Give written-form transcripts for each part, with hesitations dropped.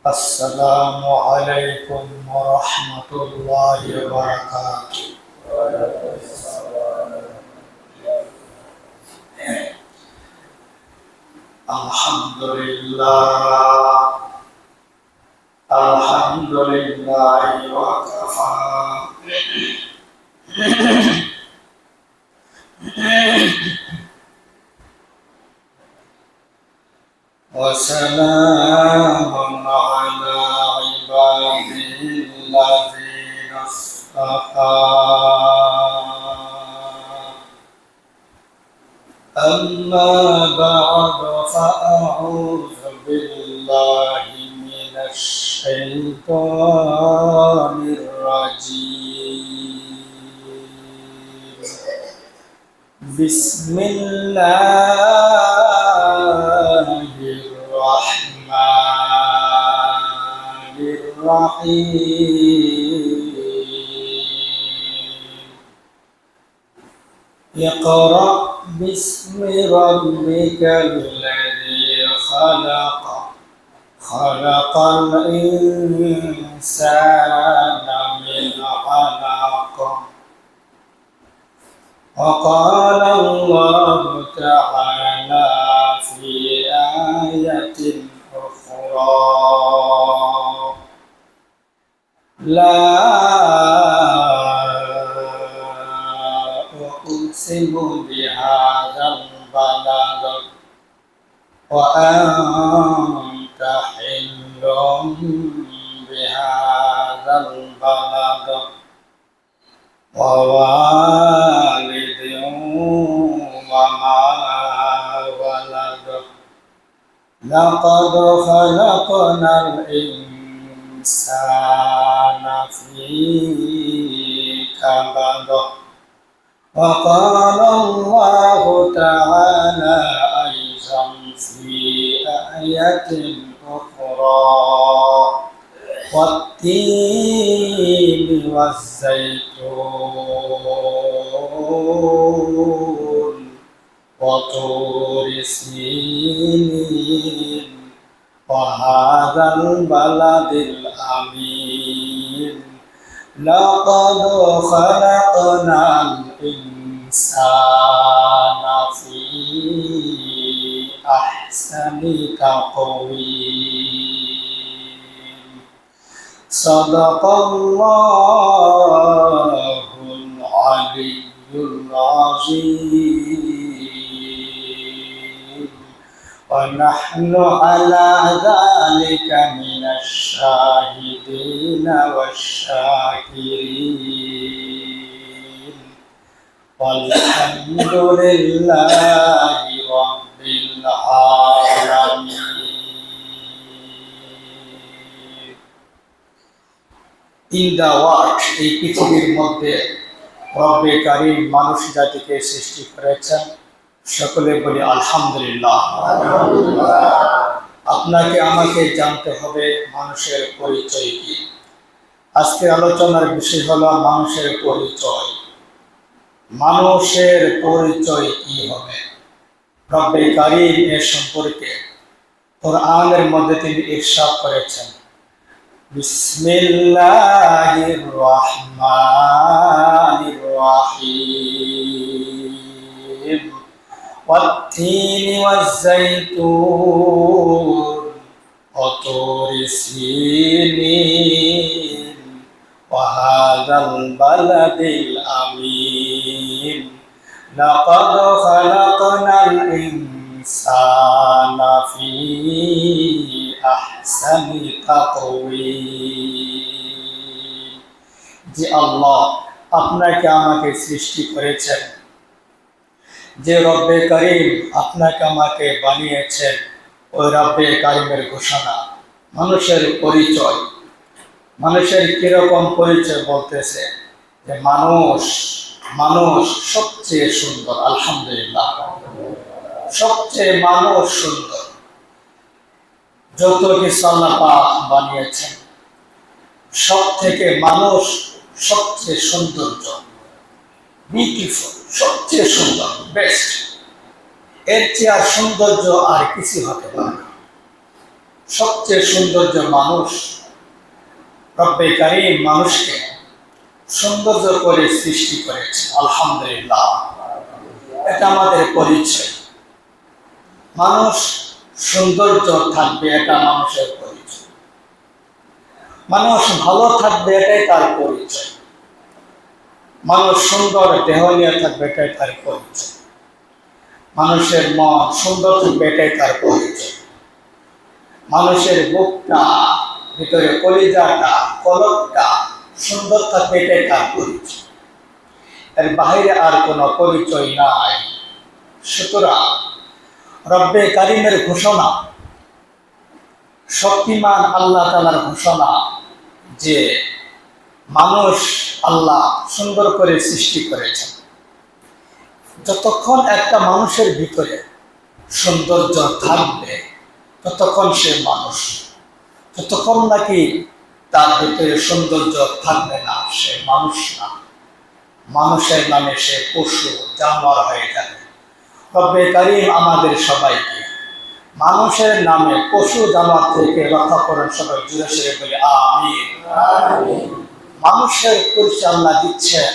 السلام عليكم ورحمة الله وبركاته. الحمد لله الحمد لله وكفى وسلام على عباده الذين اصطفى. أما بعد فأعوذ بالله من الشيطان الرجيم. بسم الله الرحمن الرحيم. اقرأ باسم ربك الذي خلق خلق الإنسان من علق. وقال الله تعالى في آية أخرى: لا أقسم بهذا البلد وأنت حل بهذا البلد ووالد وما ولد. لقد خلقنا الإنسان في كبد. وقال الله تعالى أيضا في آية أخرى: والتين والزيتون وطور سينين وهذا البلد الأمين. لقد خلقنا الإنسان في أحسن تقويم. صدق الله العلي العظيم. ونحن على ذلك من الشاهدين والشاكرين. والحمد لله رب العالمين. In the world, এই পৃথিবীর মধ্যে রব্বে কারীম মানুষ জাতিকে সৃষ্টি করেছেন। সকলে বলি আলহামদুলিল্লাহ। আপনাকে আমাকে জানতে হবে মানুষের পরিচয় কি। আজকের আলোচনার বিষয় হলো মানুষের পরিচয়। মানুষের পরিচয় কি হবে? রব্বে কারীম এর সম্পর্কে কোরআনের মধ্যে তিনি ইরশাদ করেছেন: বিসমিল্লাহির রহমানির রহিম। والتين والزيتون وطور سينين وهذا البلد الأمين. لقد خلقنا الإنسان في أحسن تقويم. যে আল্লাহ আপনাকে আমাকে সৃষ্টি করেছেন, যে রব্বে কারীম আপনাকে আমাকে বানিয়েছেন, ওই রব্বে কারীমের ঘোষণা। মানুষের পরিচয়, মানুষের কিরকম পরিচয় বলতেছে যে মানুষ সবচেয়ে সুন্দর। আলহামদুলিল্লাহ, সবচেয়ে মানুষ সুন্দর। যত কিছু আল্লাহ পাক বানিয়েছেন সব থেকে মানুষ সবচেয়ে সৌন্দর্য, বিউটিফুল, সবচেয়ে সুন্দর, বেস্ট। এর চেয়ে আর সৌন্দর্য আর কিছু হতে পারে না। সবচেয়ে সৌন্দর্য মানুষ। রব্বে কারীম মানুষকে সৌন্দর্য করে সৃষ্টি করেছে, আলহামদুলিল্লাহ। এটা আমাদের পরিচয়। মানুষ সৌন্দর্য থাকবে, এটা মানুষের পরিচয়। মানুষ ভালো থাকবে, এটাই তার পরিচয়। মানুষ সুন্দর দেহ নিয়ে থাকবে, এটাই তার পরিচয়। মানুষের মন সুন্দর থাকবে, এটাই তার পরিচয়। মানুষের বুকটা, ভিতরে কলিজাটা, কলবটা সুন্দর থাকবে, এটাই তার পরিচয়। এর বাইরে আর কোনো পরিচয় নাই। সুতরাং রব্বে কারীমের ঘোষণা, শক্তিমান আল্লাহ তাআলার ঘোষণা যে মানুষ আল্লাহ সুন্দর করে সৃষ্টি করেছেন। যতক্ষণ একটা মানুষের ভিতরে সৌন্দর্য থাকবে ততক্ষণ সে মানুষ। যতক্ষণ নাকি তার ভিতরে সৌন্দর্য থাকবে না, সে মানুষ না। মানুষের নামে সে পশু জানোয়ার হয়ে যাবে। রব্বে কারীম আমাদের সবাইকে মানুষের নামে পশু জানোয়ার থেকে রক্ষা করেন। সবাই জুড়ে সেরে বলে আমিন। মানুষের পরিচয় আল্লাহ দিচ্ছেন,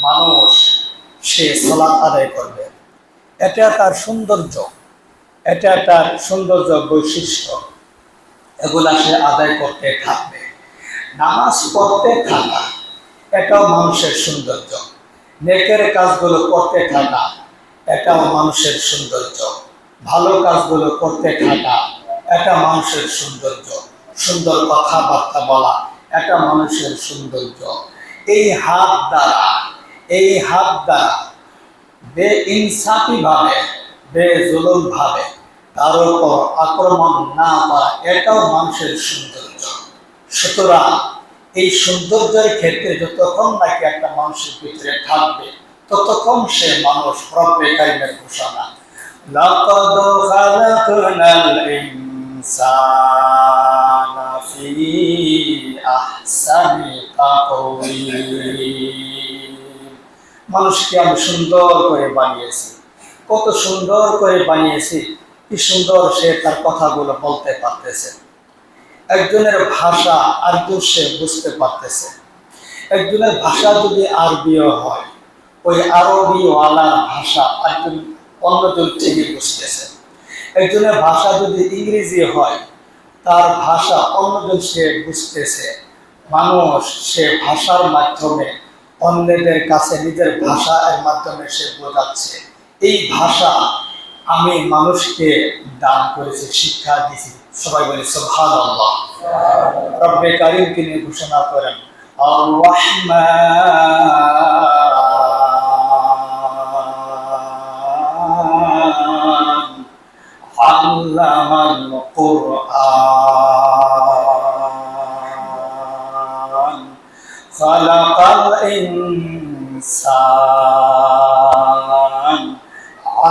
মানুষ সে সালাত আদায় করবে। এটা তার সৌন্দর্য, এটা তার সৌন্দর্য বৈশিষ্ট্য। এগুলা সে আদায় করতে থাকবে। নামাজ পড়তে থাকা, এটাও মানুষের সৌন্দর্য। নেকের কাজগুলো করতে থাকা, এটাও মানুষের সৌন্দর্য। ভালো কাজগুলো করতে থাকা, এটা মানুষের সৌন্দর্য। সুন্দর কথাবার্তা বলা, এটা মানুষের সৌন্দর্য। এই হাত দ্বারা বেইনসাফি ভাবে, বেজুলুম ভাবে তার উপর আক্রমণ না করা, এটাও মানুষের সৌন্দর্য। সুতরাং এই সৌন্দর্যের ক্ষেত্রে যতক্ষণ নাকি একটা মানুষের ভিতরে থাকবে ততক্ষণ সে মানুষ। রব্বে কারীমের ঘোষণা, লাকাদ খালাকনাল ইনসানা ফি আহসানি তাকওয়িম। মানুষকে আমি সুন্দর করে বানিয়েছি। কত সুন্দর করে বানিয়েছি, কি সুন্দর সে তার কথাগুলো বলতে পারতেছে। একজনের ভাষা আরেকজন সে বুঝতে পারতেছে। একজনের ভাষা যদি আরবিও হয়, ওই আরবিওয়ালার ভাষা একজন অন্যজন ঠিকই বুঝতেছে। একজনের ভাষা যদি ইংরেজি হয়, তার ভাষা অন্যজন সে বুঝতেছে। মানুষ সে ভাষার মাধ্যমে অন্যদের কাছে নিজের ভাষা এর মাধ্যমে সে বোঝাচ্ছে। এই ভাষা আমি মানুষকে দান করেছি, শিক্ষা দিয়েছি। সবাই বলে সুবহানাল্লাহ। রব্বে কারীম তিনি ঘোষণা করেন, আর রাহমান আল্লামাল কুরআন খালাকাল ইনসান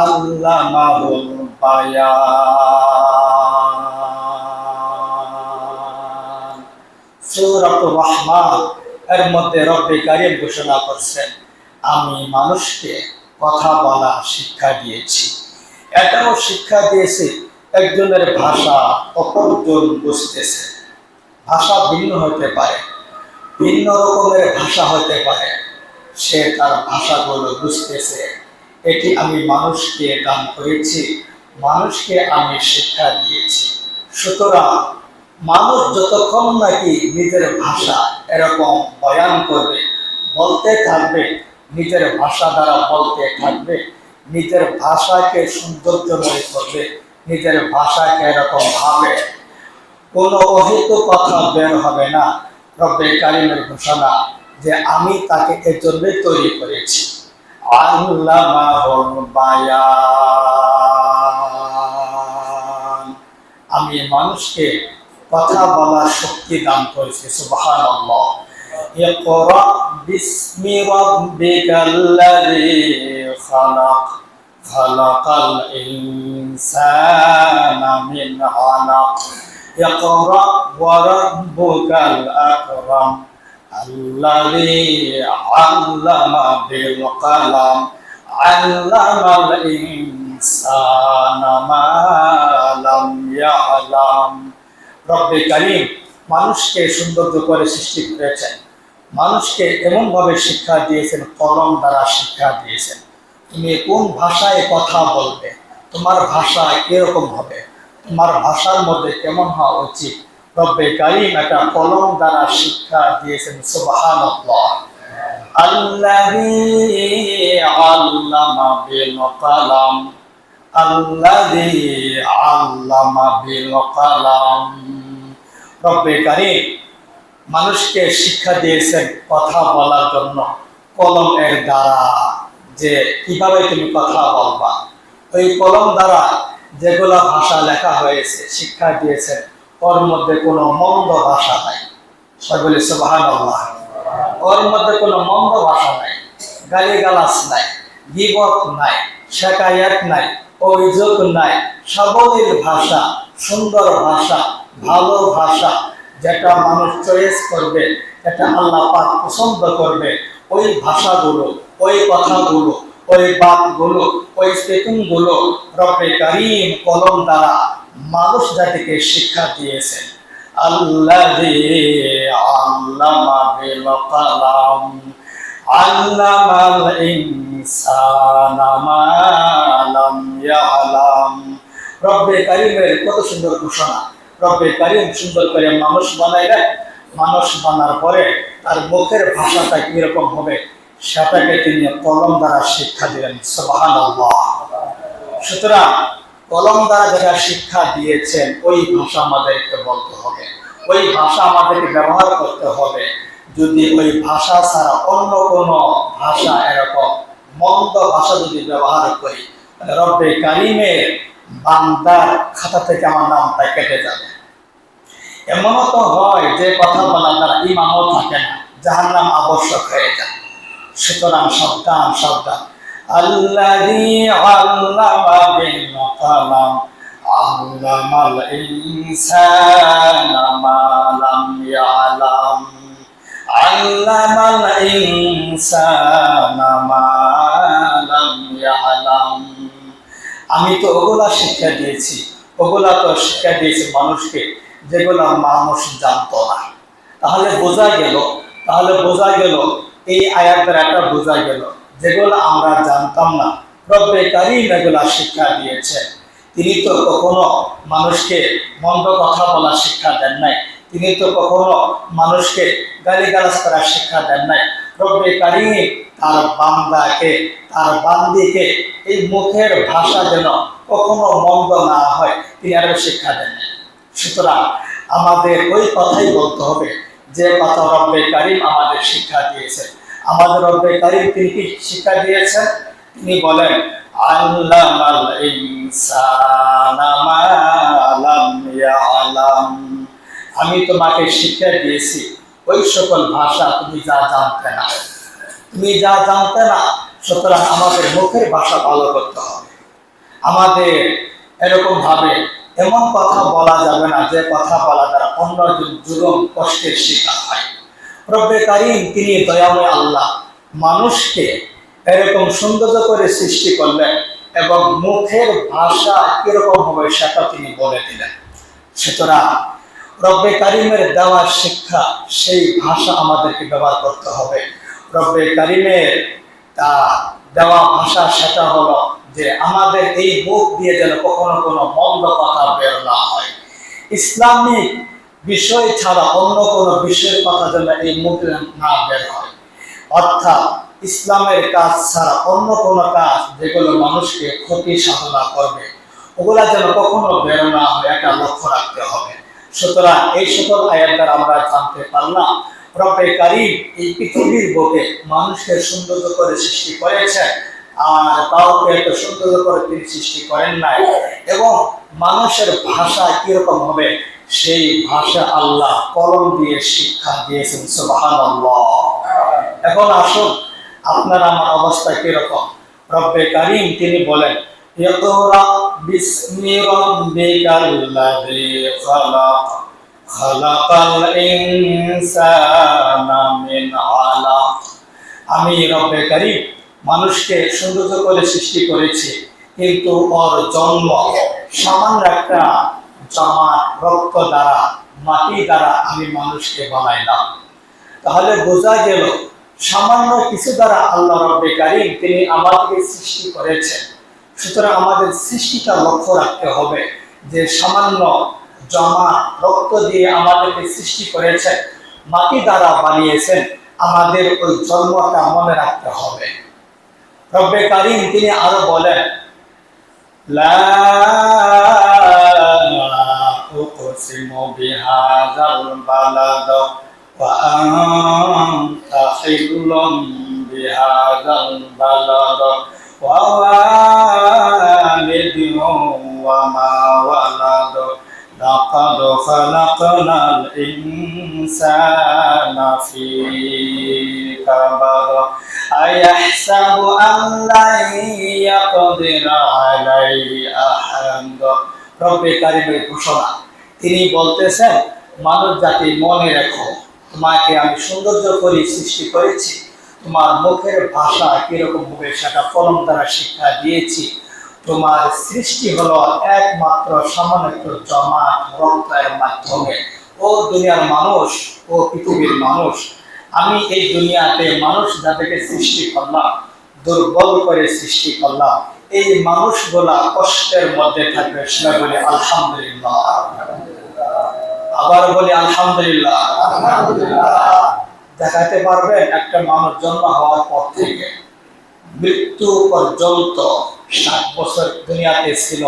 আল্লামাহুল বায়ান। সূরাতুর রহমান এর মধ্যে রব্বে কারীম ঘোষণা করছেন, আমি মানুষকে কথা বলা শিক্ষা দিয়েছি। এটাও শিক্ষা দিয়েছি একজনের ভাষা অপরজন বুঝতেছে। ভাষা ভিন্ন হতে পারে, ভিন্ন রকমের ভাষা হতে পারে, সে তার ভাষাগুলো বুঝতেছে। এটি আমি মানুষকে দান করেছি, মানুষকে আমি শিক্ষা দিয়েছি। সুতরাং মানুষ যতক্ষণ নাকি নিজের ভাষা এরকম বয়ান করবে, বলতে থাকবে, নিজের ভাষা দ্বারা বলতে থাকবে, নিজের ভাষাকে সৌন্দর্যময় করবে, নিজের ভাষাকে এরকম ভাবে, কোনো অহেতুক কথা বের হবে না। রব্বে কারীমের ঘোষণা যে আমি তাকে এর জন্যই তৈরি করেছি। আল্লামাহুল বায়ান, আমি মানুষকে কথা বলার শক্তি দান করেছি। সুবহানাল্লাহ। ইকরা বিসমি রাব্বিকাল্লাযী খালাক খালাকাল ইনসানা মিন আলাক ইকরা ওয়া রাব্বুকাল আকরাম আল্লাযী আল্লামা বিল কলম আল্লামাল ইনসানা মা লাম ইয়ালাম রব্বে কারীম মানুষকে সৌন্দর্য করে সৃষ্টি করেছেন, মানুষকে এমনভাবে শিক্ষা দিয়েছেন, কলম দ্বারা শিক্ষা দিয়েছেন। তুমি কোন ভাষায় কথা বলবে, তোমার ভাষা কিরকম হবে, তোমার ভাষার মধ্যে কেমন হওয়া উচিত, রব্বে কারীম একটা কলম দ্বারা শিক্ষা দিয়েছেন। সুবহানাল্লাহ। আল্লাযী আল্লামা বিল কলম, আল্লাযী আল্লামা বিল কলম। রব্বে কারীম মানুষকে শিক্ষা দিয়েছেন কথা বলার জন্য কলম এর দ্বারা, যে কিভাবে তুমি কথা বলবা। ওই কলম দ্বারা যেগুলা ভাষা লেখা হয়েছে শিক্ষা দিয়েছেন, ওর মধ্যে কোনো মন্দ ভাষা নাই। সকলে সুবহানাল্লাহ। ওর মধ্যে কোনো মন্দ ভাষা নাই, গালিগালাজ নাই, গীবত নাই, শিকায়াত নাই, অভিযোগ নাই। সাবলীল ভাষা, সুন্দর ভাষা, ভালো ভাষা, যেটা মানুষ চয়েস করবে, যেটা আল্লাহ পাক পছন্দ করবে, ওই ভাষাগুলো, ওই কথাগুলো, ওই বাতগুলো, ওই স্পিকিংগুলো রব্বে কারীম কলম দ্বারা মানুষ জাতিকে শিক্ষা দিয়েছেন। আল্লাযী আল্লামা বিল কলম আল্লামাল ইনসানা মা লাম ইয়ালাম। রব্বে কারীমের কত সুন্দর ঘোষণা। রব্বে কারীম সুন্দর করে মানুষ বানাইলেন, মানুষ বানার পরে তার মুখের ভাষাটা কিরকম হবে সেটাকে তিনি কলম দ্বারা শিক্ষা দিলেন। সুবহানাল্লাহ। সুতরাং কলম দ্বারা যারা শিক্ষা দিয়েছেন ওই ভাষা আমাদেরকে বলতে হবে, ওই ভাষা আমাদেরকে ব্যবহার করতে হবে। যদি ওই ভাষা ছাড়া অন্য কোনো ভাষা, এরকম মন্দ ভাষা যদি ব্যবহার করি, রব্বে কারীমের বান্দার খাতা থেকে আমার নামটা কেটে যাবে। এমনও তো হয় যে কথা বলার দ্বারা ঈমানও থাকে না, জাহান্নাম আবশ্যক হয়ে যায়। সুতরাং সাবধান, সাবধান। আল্লাযী আল্লামা বিল কলম আল্লামাল ইনসানা মা লাম ইয়ালাম, আল্লামাল ইনসানা মা লাম ইয়ালাম। আমি তো ওগুলা শিক্ষা দিয়েছি, ওগুলা তো শিক্ষা দিয়েছি মানুষকে যেগুলো মানুষ জানতো না। তাহলে বোঝা গেল এই আয়াত দ্বারা একটা বোঝা গেল যেগুলো আমরা জানতাম না রব্বে কারীম এগুলা শিক্ষা দিয়েছেন। তিনি তো কখনো মানুষকে মন্দ কথা বলার শিক্ষা দেন নাই, তিনি তো কখনো মানুষকে গালিগালাজ করার শিক্ষা দেন নাই। রব্বে কারীম তার বান্দাকে, তার বান্দিকে এই মুখের ভাষা যেন কখনো মন্দ না হয় তিনি আরো শিক্ষা দেন নাই। সুতরাং আমাদের ওই কথাই বলতে হবে যে কথা রব্বে কারীম আমাদের শিক্ষা দিয়েছেন। আমাদের রব্বে কারীম তিনি কি শিক্ষা দিয়েছেন? তিনি বলেন আল্লামাল ইনসানা মা লাম ইয়ালাম। আমি তোমাকে শিক্ষা দিয়েছি ওই সকল ভাষা তুমি যা জানতে না, তুমি যা জানতে না। সুতরাং আমাদের মুখের ভাষা ভালো করতে হবে। আমাদের এরকম ভাবে এমন কথা বলা যাবে না যে কথা বলা দ্বারা অন্য জুলুম কষ্টের শিকার হয়। রব্বে কারীম তিনি দয়াময় আল্লাহ, মানুষকে এরকম সৌন্দর্য করে সৃষ্টি করলেন এবং মুখের ভাষা কিরকম হবে সেটা তিনি বলে দিলেন। সুতরাং রব্বে কারীমের দেওয়া শিক্ষা, সেই ভাষা আমাদেরকে ব্যবহার করতে হবে। রব্বে কারীমের তা দেওয়া ভাষা সেটা হলো যে আমাদের এই মুখ দিয়ে যেন কখনো কোনো মন্দ কথা বের না হয়। ইসলামিক বিষয় ছাড়া অন্য কোনো বিষয়ের কথা যেন এই মুখে না বের হয়। অর্থাৎ ইসলামের কাজ ছাড়া অন্য কোনো কাজ যেগুলো মানুষকে ক্ষতি সাধনা করবে ওগুলা যেন কখনো বের না হয়, এটা লক্ষ্য রাখতে হবে। সুতরাং এই সকল আয়াত দ্বারা আমরা জানতে পারলাম রব্বে কারীম এই পৃথিবীর বুকে মানুষকে সৌন্দর্য করে সৃষ্টি করেছেন, আর কাউকে এত সৌন্দর্য করে তিনি সৃষ্টি করেন নাই। এবং মানুষের ভাষা কিরকম হবে সেই ভাষা আল্লাহ কলম দিয়ে শিক্ষা দিয়েছেন। সুবহানাল্লাহ। এখন আসুন আপনার আমার অবস্থা কিরকম। রব্বে কারীম তিনি বলেন ইকরা বিসমি রাব্বিকাল্লাযী খালাক খালাকাল ইনসানা মিন আলাক। আমি রব্বে কারীম মানুষকে সৌন্দর্য করে সৃষ্টি করেছি, কিন্তু ওর জন্ম সামান্য একটা জামাত রক্ত দ্বারা মাটি দ্বারা আমি মানুষকে বানাইলাম। তাহলে বোঝা গেল সামান্য কিছু দ্বারা আল্লাহ রাব্বে কারীম তিনি আমাদেরকে সৃষ্টি করেছেন। সুতরাং আমাদের সৃষ্টিটা লক্ষ্য রাখতে হবে যে সামান্য জামাত রক্ত দিয়ে আমাদেরকে সৃষ্টি করেছেন, মাটি দ্বারা বানিয়েছেন, আমাদের ওই জন্মটা মনে রাখতে হবে। রব্বে কারীম তিনি আরো বলেন, লা উকসিমু বিহাযাল বালাদ ওয়া আনতা হিল্লুম বিহাযাল বালাদ ওয়া ওয়ালিদিন ওয়া মা ওয়ালাদ লাকাদ খালাকনাল ইনসানা ফী কাবাদ আয়াহসাবু আন লা ইয়াকদির আলাইহি আহাদ। রব্বে কারীমের ঘোষণা, তিনি বলতেছেন মানব জাতি মনে রেখো, তোমাকে আমি সৌন্দর্য করে সৃষ্টি করেছি, তোমার মুখের ভাষা কিরকম হবে সেটা কলম দ্বারা শিক্ষা দিয়েছি। তোমার সৃষ্টি হলো একমাত্র সামান্য একটু জামাত রক্তের মাধ্যমে। ও দুনিয়ার মানুষ, ও পৃথিবীর মানুষ, আমি এই দুনিয়াতে মানুষ যাদেরকে সৃষ্টি করলাম, দুর্বল করে সৃষ্টি করলাম, এই মানুষগুলা কষ্টের মধ্যে থাকবে। সবাই বলে আলহামদুলিল্লাহ, আবার বলি আলহামদুলিল্লাহ। দেখাতে পারবেন একটা মানুষ জন্ম হওয়ার পর থেকে মৃত্যু পর্যন্ত 60 বছর দুনিয়াতে ছিল,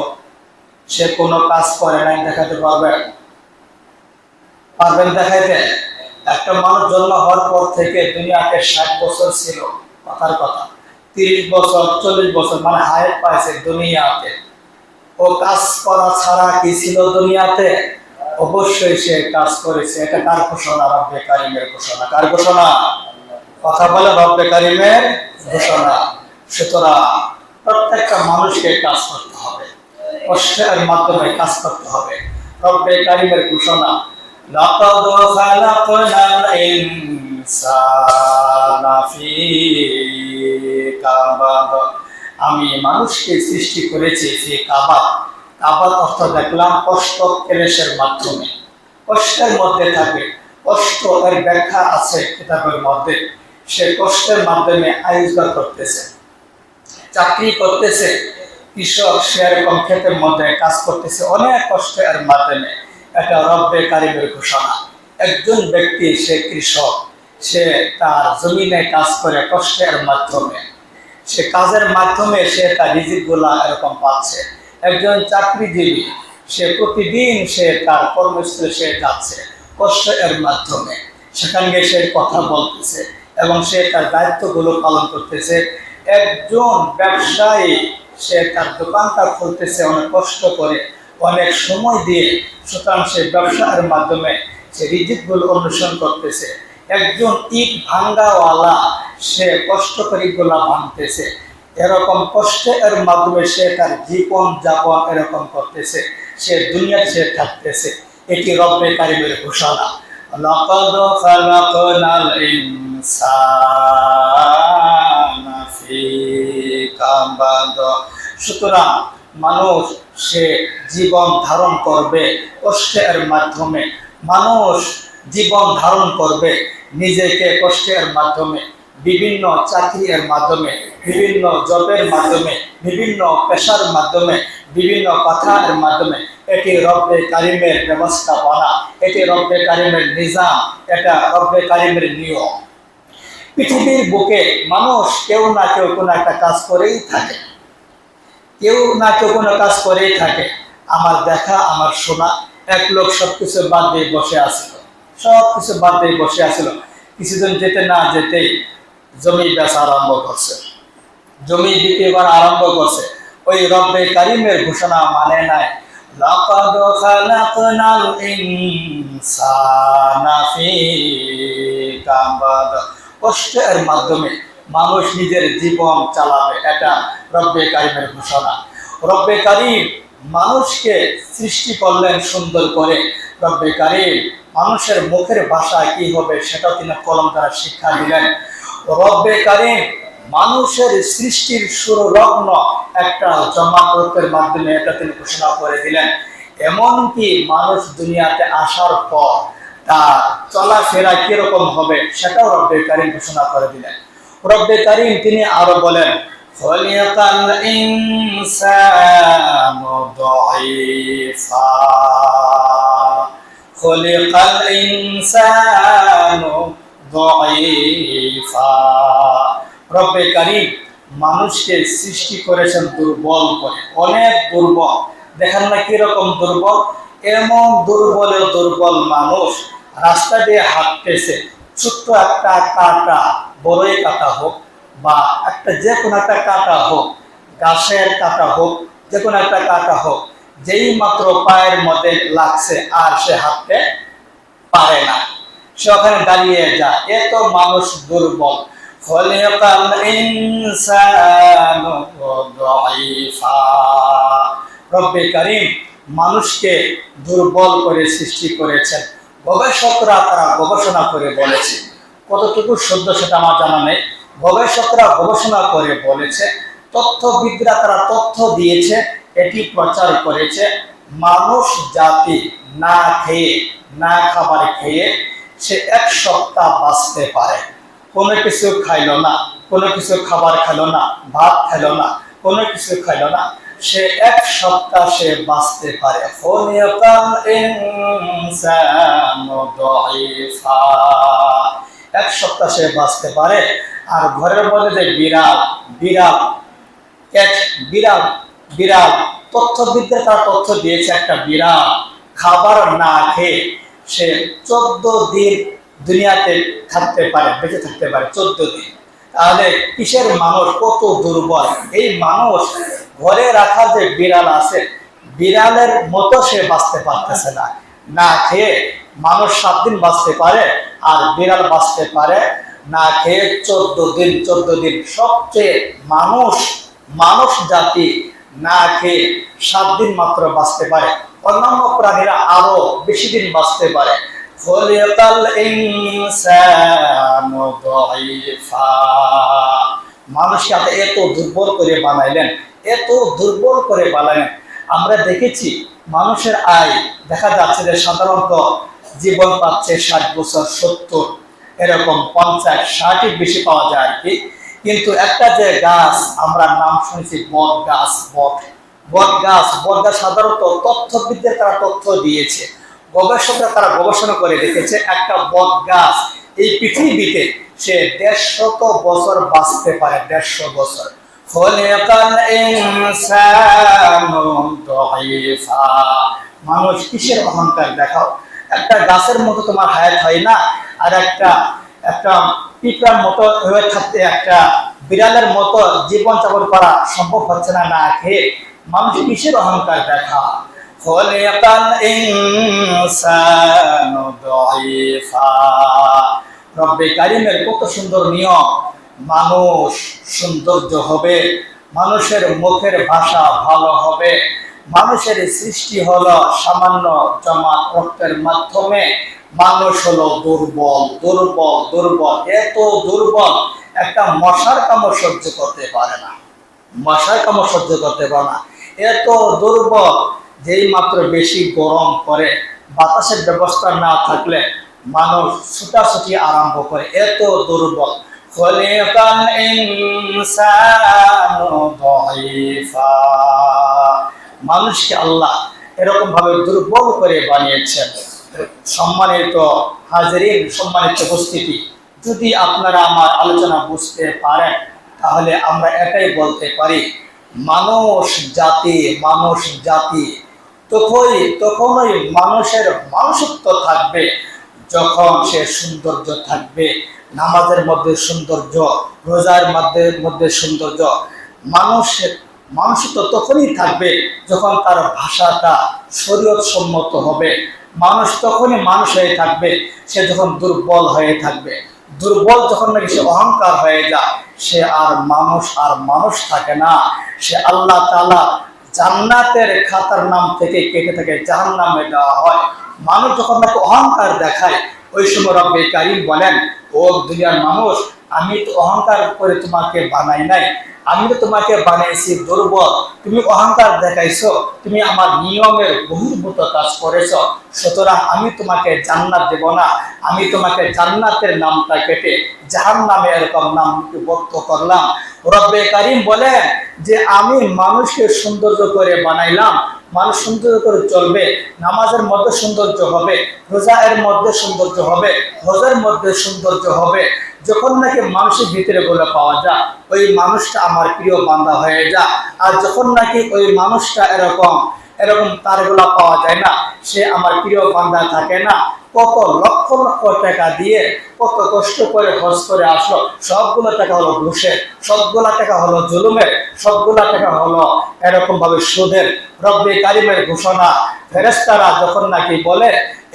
সে কোনো কাজ করে নাই, দেখাতে পারবেন? পারবেন দেখাইতে? একটা মানুষ জন্ম হওয়ার পর থেকে দুনিয়াতে 60 বছর ছিল, কথার কথা 30 বছর 40 বছর মানে হায়াত পাইছে দুনিয়াতে। ও কাজ করা ছাড়া কি ছিল দুনিয়াতে? অবশ্যই সে কাজ করেছে। এটা কার ঘোষণা? রব্বে কারীমের ঘোষণা। কার ঘোষণা? কথা বলে রব্বে কারীমের ঘোষণা। সুতরাং প্রত্যেকটা মানুষকে কাজ করতে হবে, কষ্টের মাধ্যমে কাজ করতে হবে। রব্বে কারীমের ঘোষণা, লাকাদ খালাকনাল ইনসানা ফী কাবাদ। আমি মানুষকে সৃষ্টি করেছি ফী কাবাদ। কাবাদ অর্থ দেখলাম কষ্ট ক্লেশের মাধ্যমে, কষ্টের মধ্যে থাকে। কষ্ট এর ব্যাখ্যা আছে কিতাবের মধ্যে। সে কষ্টের মাধ্যমে আয় রোজগার করতেছে, চাকরি করতেছে, কৃষক সেরকম ক্ষেতের মধ্যে কাজ করতেছে অনেক কষ্টের মাধ্যমে। এটা রব্বে কারীমের ঘোষণা। একজন ব্যক্তি সে কৃষক, সে তার জমিনে কাজ করে কষ্টের মাধ্যমে, সে কাজের মাধ্যমে সে তার রিজিকগুলা এরকম পাচ্ছে। একজন চাকরিজীবী, সে প্রতিদিন সে তার কর্মস্থলে সে যাচ্ছে কষ্টের মাধ্যমে, সেখানে সে কথা বলতেছে এবং সে তার দায়িত্বগুলো পালন করতেছে। একজন ব্যবসায়ী, সে তার দোকানটা খুলতেছে অনেক কষ্ট করে, অনেক সময় দিয়ে, সুতরাং সে ব্যবসার মাধ্যমে সে রিজিকগুলো অনুসরণ করতেছে। একজন ইট ভাঙ্গাওয়ালা, সে কষ্ট করে ইটগুলা ভাঙতেছে, এরকম কষ্টের মাধ্যমে সে তার জীবন যাপন এরকম করতেছে, সে দুনিয়ায় সে থাকতেছে। এটি রব্বে কারীমের ঘোষণা। লাকাদ খালাকনাল ইনসানা ফী কাবাদ। সুতরাং মানুষ সে জীবন ধারণ করবে কষ্টের মাধ্যমে, মানুষ জীবন ধারণ করবে নিজেকে কষ্টের মাধ্যমে, বিভিন্ন চাকরির মাধ্যমে, বিভিন্ন জবের মাধ্যমে, বিভিন্ন পেশার মাধ্যমে, বিভিন্ন কথার মাধ্যমে। এটি রব্বে কারীমের ব্যবস্থাপনা, এটি রব্বে কারীমের নিজাম, এটা রব্বে কারীমের নিয়ম। পৃথিবীর বুকে মানুষ কেউ না কেউ কোনো একটা কাজ করেই থাকে, কেউ না কেউ কোনো কাজ করেই থাকে। আমার দেখা, আমার শোনা, এক লোক সবকিছু বাদ দিয়ে বসে আসছিল, সবকিছু বাদ দিয়ে বসে আসছিল। কিছুদিন যেতে না যেতেই জমি বেচা আরম্ভ করছে, জমি বিক্রি করা আরম্ভ করছে। ওই রব্বে কারীমের ঘোষণা মানে নাই। লাকাদ খালাকনাল ইনসানা ফী কাবাদ। কষ্টের মাধ্যমে মানুষ নিজের জীবন চালাবে, এটা রব্বে কারীমের ঘোষণা। রব্বে কারীম মানুষকে সৃষ্টি করলেন সুন্দর করে। রব্বে কারীম মানুষের মুখের ভাষা কি হবে সেটাও তিনি কলম দ্বারা শিক্ষা দিলেন। রব্বে কারীম মানুষের সৃষ্টির শুরু লগ্ন একটা জমাতের মাধ্যমে এটা তিনি ঘোষণা করে দিলেন। এমনকি মানুষ দুনিয়াতে আসার পর তার চলাফেরা কিরকম হবে সেটাও রব্বে কারীম ঘোষণা করে দিলেন। রব্বে কারীম তিনি আরো বলেন, খলিকাল ইনসানু দাঈফা, খলিকাল ইনসানু দাঈফা। রব্বে কারীম মানুষকে সৃষ্টি করেছেন দুর্বল করে, অনেক দুর্বল। দেখেন না কিরকম দুর্বল, এমন দুর্বল মানুষ রাস্তা দিয়ে হাঁটতেছে, ছোট্ট একটা কাঁটা, বড়ই কাঁটা হোক বা একটা যে কোনো একটা কাঁটা হোক, গাছের কাঁটা হোক, যে কোনো একটা কাঁটা হোক, যেই মাত্র পায়ের মধ্যে লাগছে আর সে হাঁটতে পারে না, সে ওখানে দাঁড়িয়ে যায়। এত মানুষ দুর্বল। খলিকাল ইনসানু দাঈফা। রব্বে কারীম মানুষকে দুর্বল করে সৃষ্টি করেছেন। গবেষকরা তারা গবেষণা করে বলেছে, কতটুকু সত্য সেটা আমার জানা নেই, গবেষকরা গবেষণা করে বলেছে, তথ্যবিদরা তারা তথ্য দিয়েছে, এটি প্রচার করেছে, মানুষ জাতি না খেয়ে, না খাবার খেয়ে সে 1 সপ্তাহ বাঁচতে পারে। কোনো কিছু খাইলো না, কোনো কিছু খাবার খেলো না, ভাত খেলো না, কোনো কিছু খাইলো না, সে 1 সপ্তাহ সে বাঁচতে পারে। খলিকাল ইনসানু দাঈফা। 1 সপ্তাহ সে বাঁচতে পারে। আর ঘরের মধ্যে যে বিড়াল, বিড়াল, ক্যাট, বিড়াল, বিড়াল, তথ্যবিদরা তার তথ্য দিয়েছে, একটা বিড়াল খাবার না খেয়ে সে 14 দিন দুনিয়াতে থাকতে পারে, বেঁচে থাকতে পারে 14 দিন। তাহলে কিসের মানুষ কত দুর্বল! এই মানুষ ঘরে রাখা যে বিড়াল আছে, বিড়ালের মতো সে বাঁচতে পারতেছে না। না খেয়ে মানুষ 7 দিন বাঁচতে পারে, আর বিড়াল বাঁচতে পারে না খেয়ে 14 দিন। 14 দিন সবচেয়ে মানুষ জাতি না খেয়ে 7 দিন মাত্র বাঁচতে পারে। অন্যান্য প্রাণীরা আরো বেশি দিন বাঁচতে পারে। খলিকাল ইনসানু দাঈফা। মানুষকে এত দুর্বল করে বানাইলেন, এত দুর্বল করে বানাইলেন। আমরা দেখেছি মানুষের আয় দেখা যাচ্ছে যে সাধারণত জীবন পাচ্ছে 60 বছর, 70, এরকম 50, 60 বেশি পাওয়া যায় আর কি। কিন্তু একটা যে গাছ আমরা নাম শুনেছি, বট গাছ, বট গাছ সাধারণত তথ্যবিদদের তারা তথ্য দিয়েছে, গবেষকরা তারা গবেষণা করে দেখেছে, একটা বট গাছ এই পৃথিবীতে সে 150 বছর বাঁচতে পারে, 150 বছর। খলিকাল ইনসানু দাঈফা। মানুষ কিসের অহংকার দেখাও! একটা গাছের মতো তোমার হায়াত হয় না, আর একটা পিঁপড়ার মতো হয়ে থাকতে, একটা বিড়ালের মতো জীবন যাপন করা সম্ভব হচ্ছে না না খেয়ে। মানুষ কিসের অহংকার দেখা! খলিকাল ইনসানু দাঈফা। রব্বে কারীমের কত সুন্দর নিয়ম! মানুষ সৌন্দর্য হবে, মানুষের মুখের ভাষা ভালো হবে, মানুষের সৃষ্টি হলো সামান্য জমা রক্তের মাধ্যমে। মানুষ হলো দুর্বল, এত দুর্বল, একটা মশার কামড় সহ্য করতে পারে না, এত দুর্বল। যেই মাত্র বেশি গরম করে, বাতাসের ব্যবস্থা না থাকলে মানুষ ছুটাছুটি আরম্ভ করে, এত দুর্বল। খলিকাল ইনসানু দাঈফা। মানুষকে আল্লাহ এরকম ভাবে দুর্বল করে বানিয়েছেন। সম্মানিত হাজিরিন, সম্মানিত উপস্থিতি, যদি আপনারা আমার আলোচনা বুঝতে পারেন তাহলে আমরা এটাই বলতে পারি, মানুষ জাতি তখনই মানুষের মানুষত্ব থাকবে যখন সে সৌন্দর্য থাকবে, নামাজের মধ্যে সৌন্দর্য, রোজার মধ্যে সৌন্দর্য। মানুষত্ব তখনই থাকবে যখন তার ভাষাটা শরীয়ত সম্মত হবে। মানুষ তখনই মানুষ হয়ে থাকবে সে যখন দুর্বল হয়ে থাকবে। দুর্বল যখন নাকি সে অহংকার হয়ে যায়, সে আর মানুষ থাকে না, সে আল্লাহ তাআলা জান্নাতের খাতার নাম থেকে কেটে থেকে জাহান্নামে দেওয়া হয়। মানুষ যখন নাকি অহংকার দেখায়, ওই সময় রব্বে কারীম বলেন, ও দুনিয়ার মানুষ, আমি তো অহংকার করে তোমাকে বানাই নাই, আমি তো তোমাকে বানিয়েছি দুর্বল, তুমি অহংকার দেখাইছো, তুমি আমার নিয়মের বহির্ভূত কাজ করেছো, সুতরাং আমি তোমাকে জান্নাত দেব না, আমি তোমাকে জান্নাতের নামটা কেটে জাহান্নামে এরকম নাম লিপিবদ্ধ করলাম। রব্বে কারিম বলেন যে আমি মানুষকে সৌন্দর্য করে বানাইলাম, মানুষ সৌন্দর্য করে চলবে, নামাজের মধ্যে সৌন্দর্য হবে, রোজা এর মধ্যে সৌন্দর্য হবে, হজের মধ্যে সৌন্দর্য হবে। যখন নাকি মানুষের ভিতরে গুলো পাওয়া যায়, ওই মানুষটা আমার প্রিয় বান্দা হয়ে যায়। আর যখন নাকি ওই মানুষটা এরকম এরকম তার গুলা পাওয়া যায় না, সে আমার প্রিয় বান্দা থাকে না। কত লক্ষ লক্ষ টাকা দিয়ে কত কষ্ট করে হজ করে আসলো, সবগুলো টাকা হলো ঘুষের, সবগুলা টাকা হলো জুলুমের, সবগুলা টাকা হলো এরকম ভাবে সুদের। রব্বে কারিমের ঘোষণা, ফেরেশতারা যখন নাকি বলে,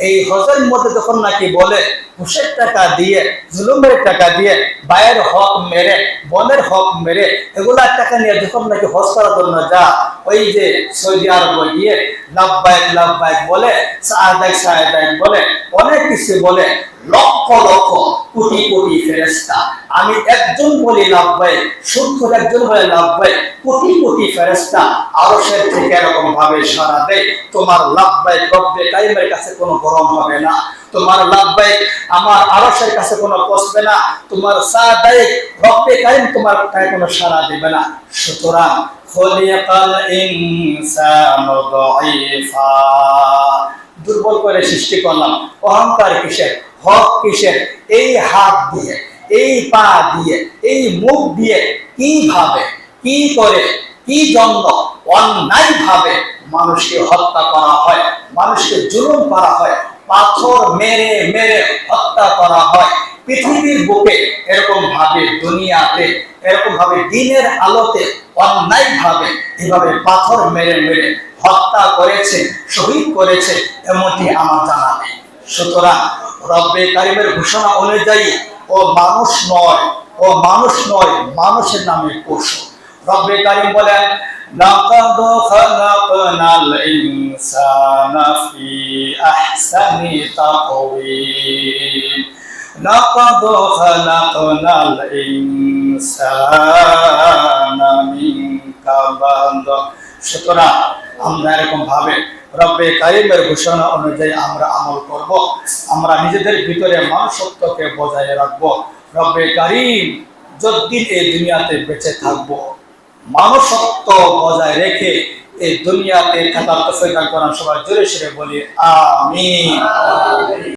এই হজের মধ্যে যখন নাকি বলে ঘুষের টাকা দিয়ে, জুলুমের টাকা দিয়ে, ভাইয়ের হক মেরে, বোনের হক মেরে, এগুলা টাকা নিয়ে যখন নাকি হজ করার জন্য যা, ওই যে সৌদি আরবে গিয়ে লাব্বাইক লাব্বাইক বলে, সাআদাক সাআদাক বলে, অনেক কিছু বলে, লক্ষ লক্ষ কোটি কোটি ফেরেশতা। আমি একজন বলি লাব্বাইক, সত্তর একজন বলে লাব্বাইক, কোটি কোটি ফেরেশতা আরশের থেকে এরকম ভাবে সাড়া দেয়। তোমার লাব্বাইক রব্বে কারিমের কাছে কোনো গরম হবে না, তোমার লাব্বাইক আমার আরশের কাছে কোনো পৌঁছবে না, তোমার সাআদাক রব্বে কারিম তোমার কাছে কোনো সাড়া দেবে না। সুতরাং খলিকাল ইনসানু দাঈফা, দুর্বল করে সৃষ্টি করলাম। অহংকার কিসের, হক কিসের? এই হাত দিয়ে, এই পা দিয়ে, এই মুখ দিয়ে কিভাবে, কি করে, কি জন্য অন্যায় ভাবে মানুষকে হত্যা করা হয়, মানুষকে জুলুম করা হয়, পাথর মেরে মেরে হত্যা করা হয়। পৃথিবীর বুকে এরকম ভাবে, দুনিয়াতে এরকম ভাবে, দিনের আলোতে অন্যায় ভাবে এভাবে পাথর মেরে মেরে হত্যা করেছে, শহীদ করেছে, এমনটি আমার জানা নেই। সুতরাং রব্বে কারিমের ঘোষণা অনুযায়ী ও মানুষ নয়, ও মানুষ নয়, মানুষের নামে পশু। রব্বে কারিম বলেন, লাকাদ খালাকনাল ইনসানা ফি আহসানি তাকওয়িম, লাকাদ খালাকনাল ইনসানা মিন কাবাদ। সুতরাং আমরা এরকম ভাবে রব্বে কারিমের ঘোষণা অনুযায়ী আমরা আমল করব, আমরা নিজেদের ভিতরে মানুষত্বকে বজায় রাখব। রব্বে কারিম যতদিন এই দুনিয়াতে বেঁচে থাকব, মানুষত্ব বজায় রেখে এই দুনিয়াতে থাকার তৌফিক দান করেন। সবাই জোরে সরে বলি আমিন।